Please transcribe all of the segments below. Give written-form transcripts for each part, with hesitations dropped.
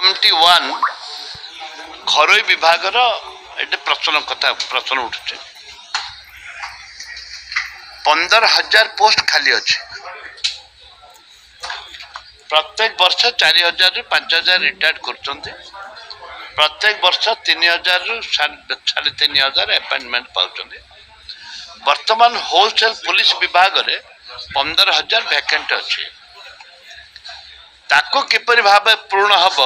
71 घरोई विभाग प्रश्न उठुचे 15,000 पोस्ट खाली अच्छे। प्रत्येक वर्ष 4,000 रु 5,000 रिटायर्ड कर प्रत्येक वर्ष 3,000 रु 3,500 अपॉइंटमेंट पाउछन। वर्तमान होलसेल पुलिस विभाग रे 15,000 वैकेंट अच्छे। ताको किपरि भाव पूर्ण हब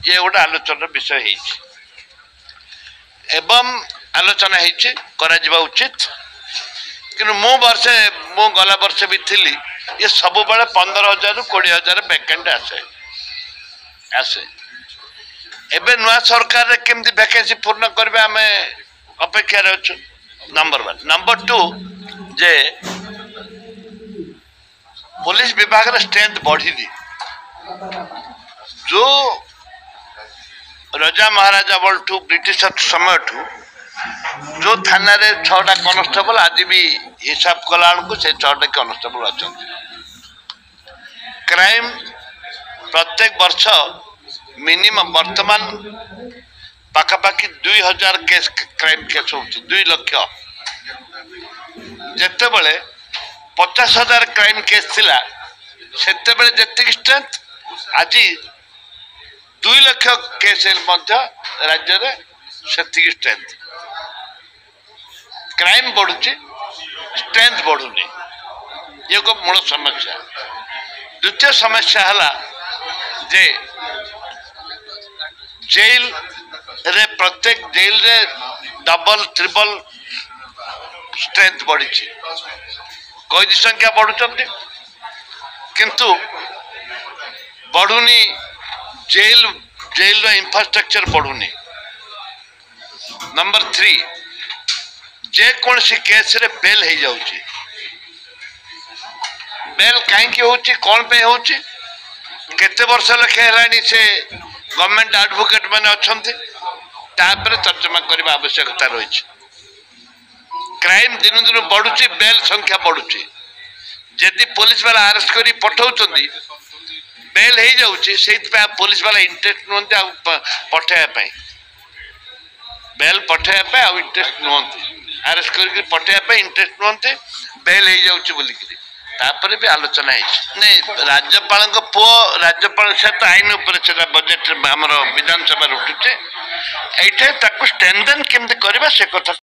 ये गोटे आलोचना विषय है एवं आलोचना है उचित कि मु गला वर्ष भी थी ये सब बड़े 15,000 रु 20,000 वैकेंट आसे एबे नुआ सरकार रे केमती वैकेंसी पूर्ण करबे आम अपेक्षा अच्छु। नंबर 1 नंबर 2 जे पुलिस विभाग रे स्ट्रेंथ बढ़ी जो राजा महाराजा बलठू ब्रिटिश समय जो थाना रे 6टा कॉन्स्टेबल आज भी हिसाब कला को से 6टा कॉन्स्टेबल अच्छा। क्राइम प्रत्येक वर्ष मिनिमम वर्तमान पाखापाखि 2,000 केस क्राइम केस हो 2 लाख जिते बड़े 50,000 क्राइम केस थिला सेते बड़े जति स्ट्रेंथ आज 2 लाख केस राज्य रे सेति स्ट्रेंथ क्राइम बढ़ुची स्ट्रेंथ बढ़ुनी ये को मूल समस्या। द्वितीय समस्या है जे जेल रे प्रत्येक जेल रे डबल ट्रिपल स्ट्रेंथ बढ़ी कैदी संख्या बढ़ुंट किंतु बढ़ुनी जेल जेल इंफ्रास्ट्रक्चर बढ़ुनी। नंबर 3 जे कौन सी केस रे बेल हो जाउची बेल कहीं होची कौन पे होची केते वर्ष लखे हेलानी से गवर्नमेंट एडवोकेट माने अछंती तापर तर्जमा करबा आवश्यकता रही। क्राइम दिन दिन बढ़ुची बेल संख्या बढ़ुची जदि पुलिस वाला अरेस्ट करी पठाउचंदी बेल हो जाउची सेत पे पुलिस वाला इंटरेस्ट नोंते पठाया पे बेल पठाया पे आ इंटरेस्ट नोंते अरेस्ट करके पठाया पे इंटरेस्ट नोंते बेल हो जाउची बोली कि तापर भी आलोचना है नहीं राज्यपाल पु राज्यपाल से तो आईन उपर बजेट आम विधानसभा उठुचे ये स्ट्रेंथन केमती करवा से कथा